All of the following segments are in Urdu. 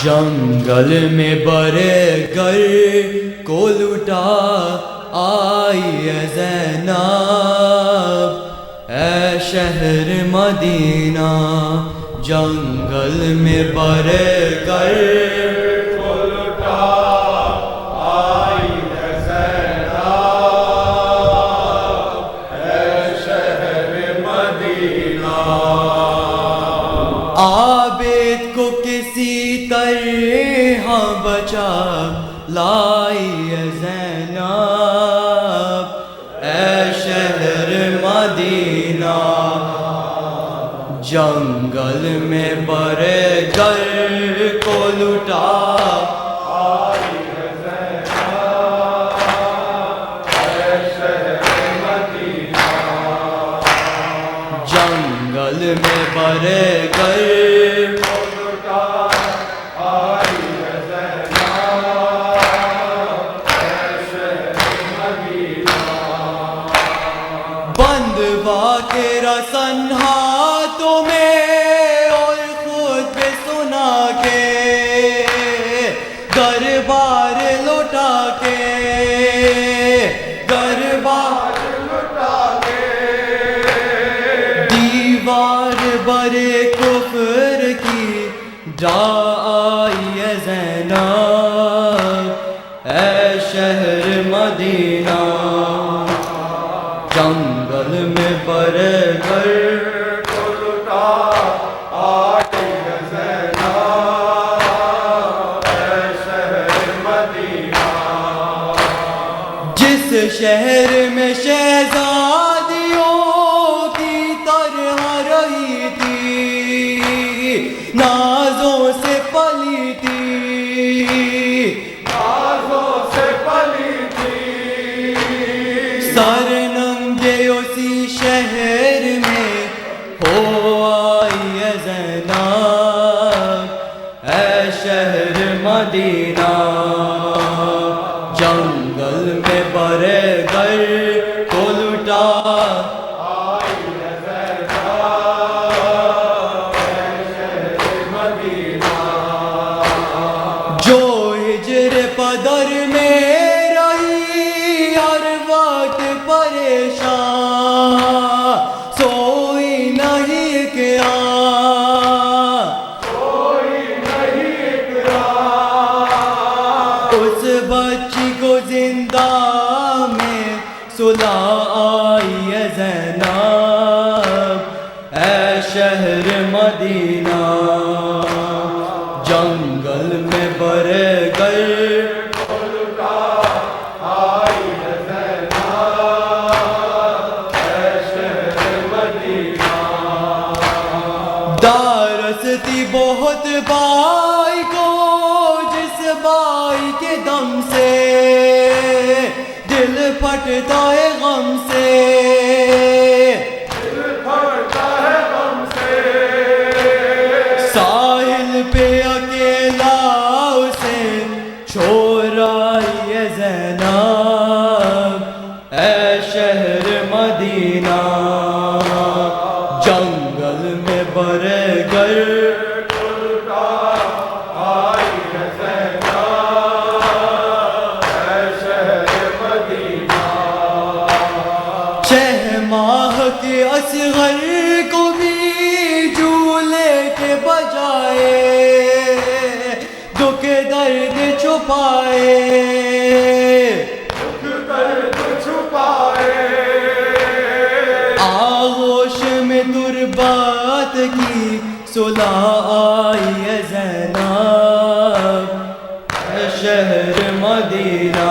جنگل میں برے گر کو لٹا آئی ہے زینب، اے شہر مدینہ جنگل میں برے گر کو لٹا آئی ہے زینب، اے شہر مدینہ جنگل میں برے گر کو لٹا آئی ہے زینب اے شہر مدینہ جنگل میں برے گر کو لٹا آئی ہے زینب اے شہر مدینہ بندوا کے رسن ہاتھوں میں اور خود پہ سنا کے دربار لوٹا کے دربار لٹا کے دیوار برے کفر کی ڈا آئی ہے زینب اے شہر مدینہ جنگل میں برے گر کو لٹا آئی ہے زینب اے شہر مدینہ جس شہر میں شہزادیوں کی طرح رہی تھی نازوں سے پلی تھی نازوں سے پلی تھی سر ننگے اسی شہر میں ہو آئی ہے زینب اے شہر مدینہ جنگل میں برے گر کو لٹا آئی ہے زینب اے شہر مدینہ جو ہجر پدر میں رہی ہر وقت پریشان سوئی نہیں کیا کوئی نہیں اقرا اس بچی کو زندہ میں سلا آئی ہے زینب اے شہر مدینہ جنگل میں برے گر کو لٹا آئی ہے زینب اے شہر مدینہ دارستی بہت بائی کو جس بائی کے دم سے دل پھٹتا ہے غم سے دل پھٹتا ہے غم سے ساحل پہ اکیلا اسے چھوڑ آئی ہے زینب اے شہر مدینہ جنگل میں برے گر کو لٹا آئی ہے زینب اے شہر مدینہ چھ ماہ کے اصغر کو بھی جھولے کے بجائے دکھ درد چھپائے دکھ درد چھپائے آغوش میں تربات کی صلح آئی ہے زینب اے شہر مدینہ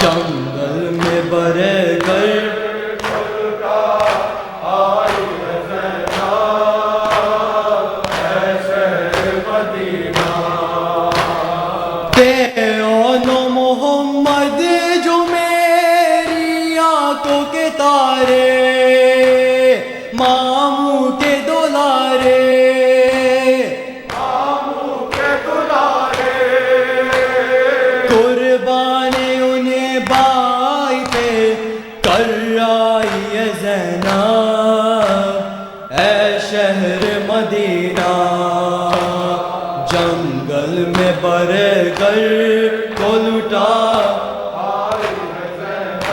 جنگل میں برے گر کو لٹا آئی ہے زینب اے شہر مدینہ تیونو محمد جو میری آنکھوں کے تارے ماموں کے دولارے ماموں کے دلارے قربان انہیں بائی پہ کر آئی ہے زینب اے شہر مدینہ جنگل میں برے گر کو لٹا آئی ہے زینب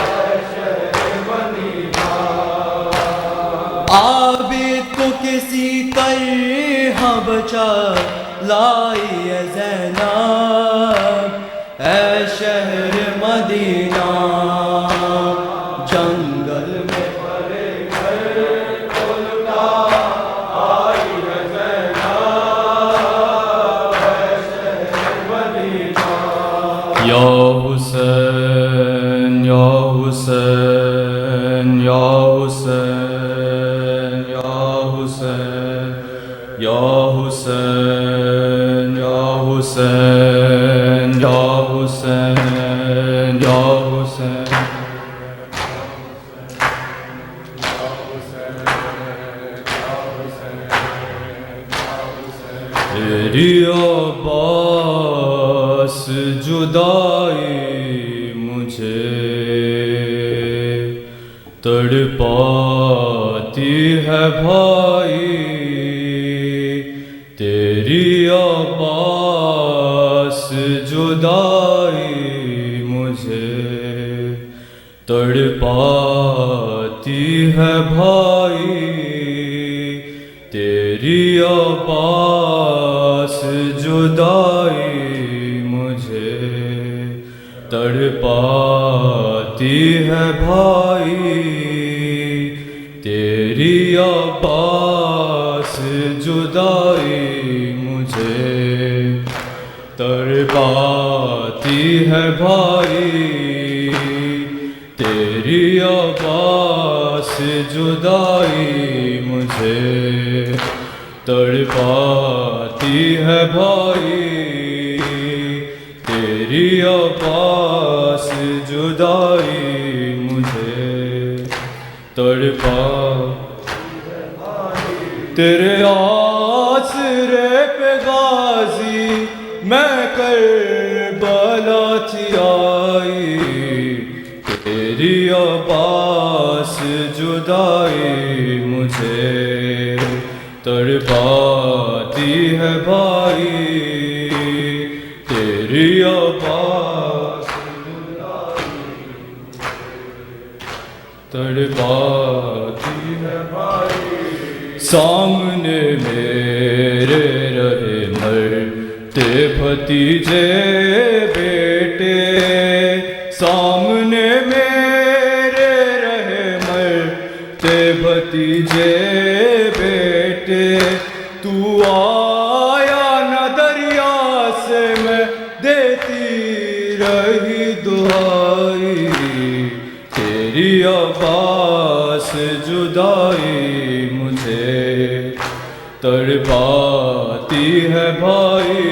اے شہر مدینہ عابد کو کسی طرح بچا لائی ہے زینب اے شہر مدینہ جنگل میں برے گر کو لٹا آئی ہے زینب اے شہر مدینہ یا حسین یا حسین یا حسین حسین یا حسین تیری عباس جدائی مجھے تڑپاتی ہے بھائی تیری عباس جدائی مجھے تڑپاتی ہے بھائی تیری عباس جدائی مجھے تڑپاتی ہے بھائی تیری عباس جدائی مجھے تڑپاتی ہے بھائی تیری عباس جدائی مجھے تڑپاتی ہے بھائی تیری عباس جدائی مجھے تیرے آسرے پہ غازی میں کربلا تھی آئی تیری عباس جدائی مجھے تڑپاتی ہے بھائی تیری عباس تڑپاتی ہے بھائی سامنے میرے رہے مرتے بھتیجے بیٹے سامنے میرے رہے مرتے بھتیجے بیٹے تو آیا نہ دریا سے میں دیتی رہی دعائی تیری عباس جدائی مجھے تڑپاتی ہے بھائی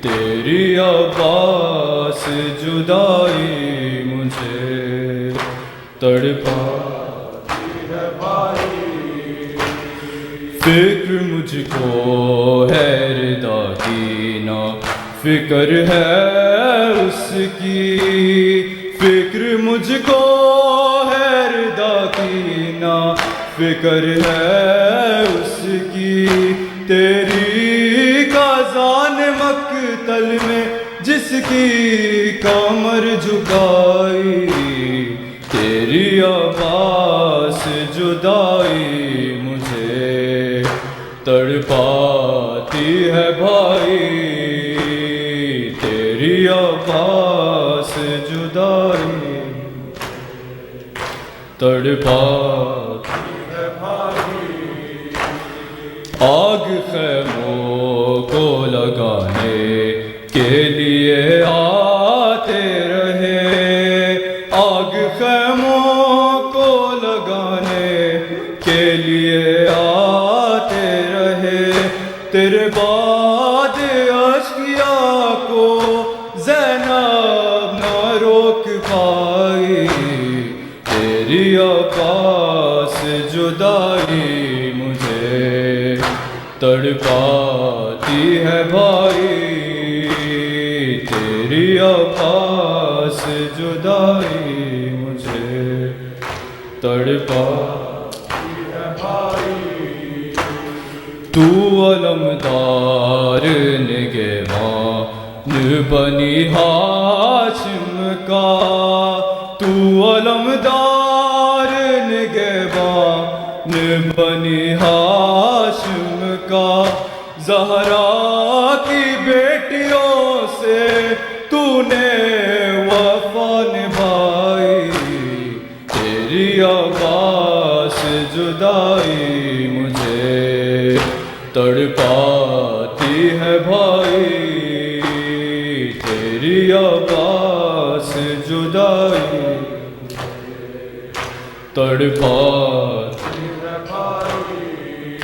تیری عباس جدائی مجھے تڑپاتی ہے بھائی فکر مجھ کو ہے رضا کی نہ فکر ہے اس کی فکر مجھ کو ہے رضا کی نہ فکر ہے اس کی تیری کازان مقتل میں جس کی کمر جھکائی تیری عباس جدائی مجھے تڑپاتی ہے بھائی تیری عباس جدائی تڑپاتی ہے بھائی آگ خیموں کو لگانے کے لیے آتے رہے آگ خیموں کو لگانے کے لیے آتے رہے تیرے بعد اشقیاء کو زینب نہ روک پائی تیری عباس جدائی مجھے تڑپاتی ہے بھائی تیری عباس جدائی مجھے تڑپاتی ہے بھائی تو علمدار نگہبان بنی ہاشم کا تو علمدار نگہبان بنی ہاشم کا زہرا کی بیٹیوں سے تو نے وفا نبھائی تیری عباس جدائی مجھے تڑپاتی ہے بھائی تیری عباس جدائی تڑپاتی ہے بھائی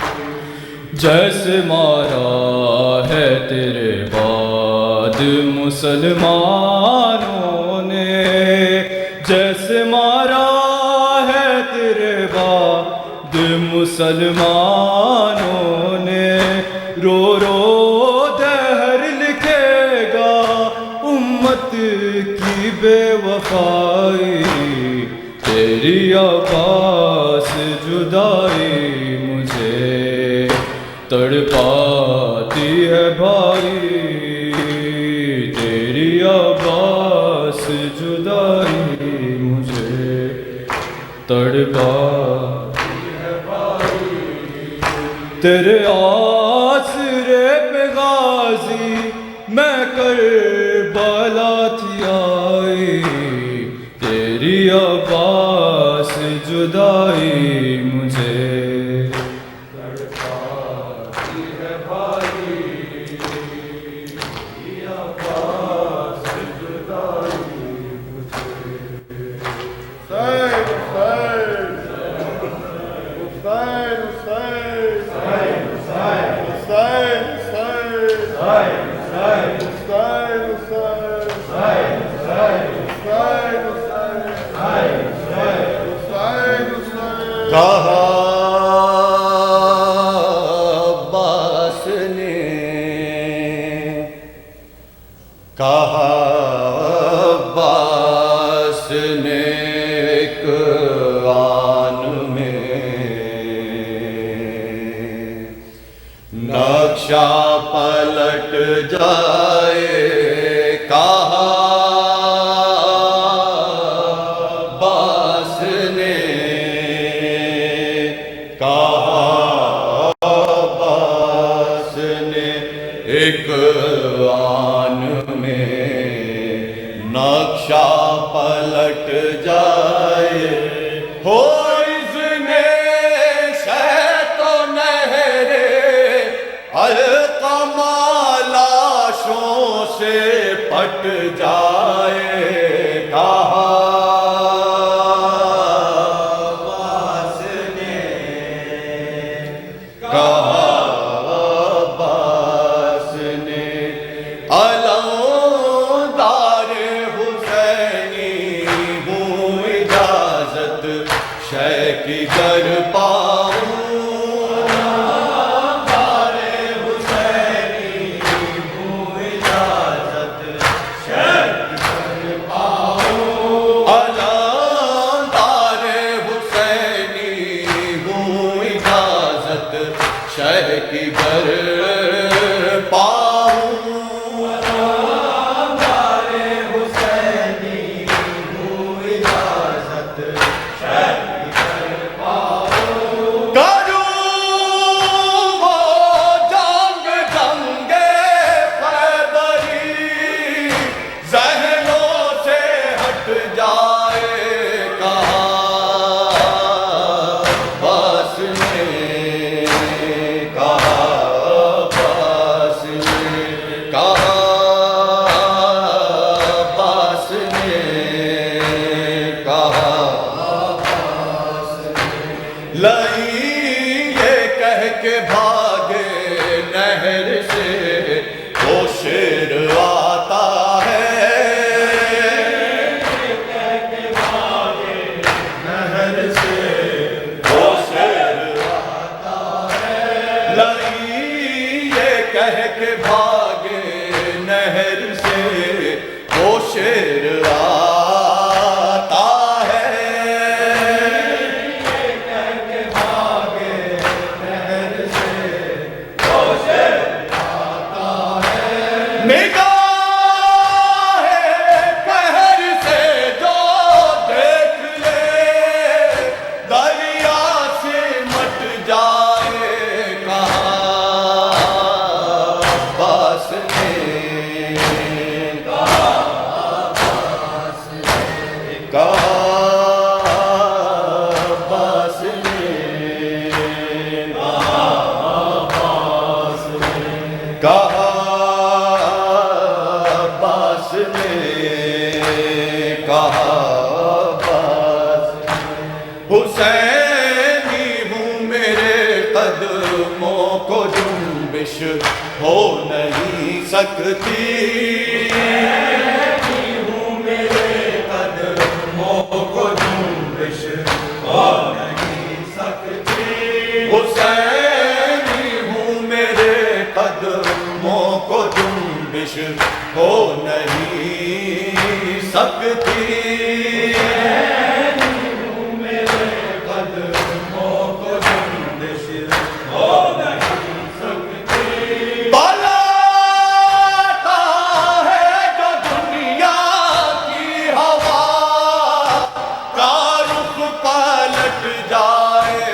جیسے مارا ہے تیرے بعد مسلمانوں نے جیسے مارا ہے تیرے بعد مسلمانوں نے، رو رو دہر لکھے گا امت کی بے وفائی، تیری عباس جدائی مجھے تڑپاتی ہے بھائی، تیری عباس جدائی مجھے تڑپاتی ہے بھائی، تیرے آسرے پہ غازی میں کربلا تھی آئی، تیری عباس جدائی مجھے تڑپاتی ہے بھائی، تیری عباس جدائی مجھے۔ حسین کہا عباس نے، کہا عباس نے ایک آن میں نقشہ پلٹ جائے، کہا عباس نے، کہا عباس نے ایک آن میں نقشہ پلٹ جائے، ہو اذن شیط و نہرے القمہ لاشوں سے پٹ جائے، کہا عباس نے، کہا عباس نے علمدار حسینی ہوں، اجازت شے کی گر پاؤں، علمدار حسینی ہوں، اجازت شے کی گر پاؤں، علمدار حسینی ہوں، اجازت شے کی گر پاؤں، علمدار حسینی ہوں، اجازت شے کی گر پاؤں، کروں وہ جنگ جنگ خیبری ذہنوں سے ہٹ جائے، کہا عباس نے، کہا عباس نے، کہا عباس نے، کہا عباس نے، لئی یہ کہہ کے بھاگے نہر سے وہ شیر آتا ہے، نہر سے وہ شیر آتا ہے، لئی یہ کہہ کے بھاگے نہر سے وہ شیر آتا ہے، یہ کہہ کے بھاگے نہر سے وہ شیر آتا ہے، نگاہ قہر سے جو دیکھ لے دریا سے مٹ جائے، کہا عباس نے، کہا عباس نے، کہا عباس نے، کہا عباس نے، کہا عباس نے، کہا عباس نے، حسینی ہوں میرے قدموں کو جنبش جنبش ہو نہیں سکتی ہوں میرے قدموں کو جنبش ہو نہیں سکتی حسینی ہوں میرے قدموں کو جنبش ہو نہیں سکتی ہوں میرے قدموں کو جنبش ہو نہیں سکتی بالا ہے جو دنیا کی ہوا کا رخ پلٹ جائے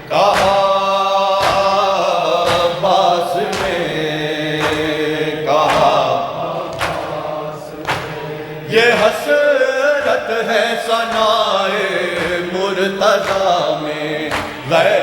کہا باس میں کہا یہ حسرت ہے ثنائے مرتضیٰ میں غیر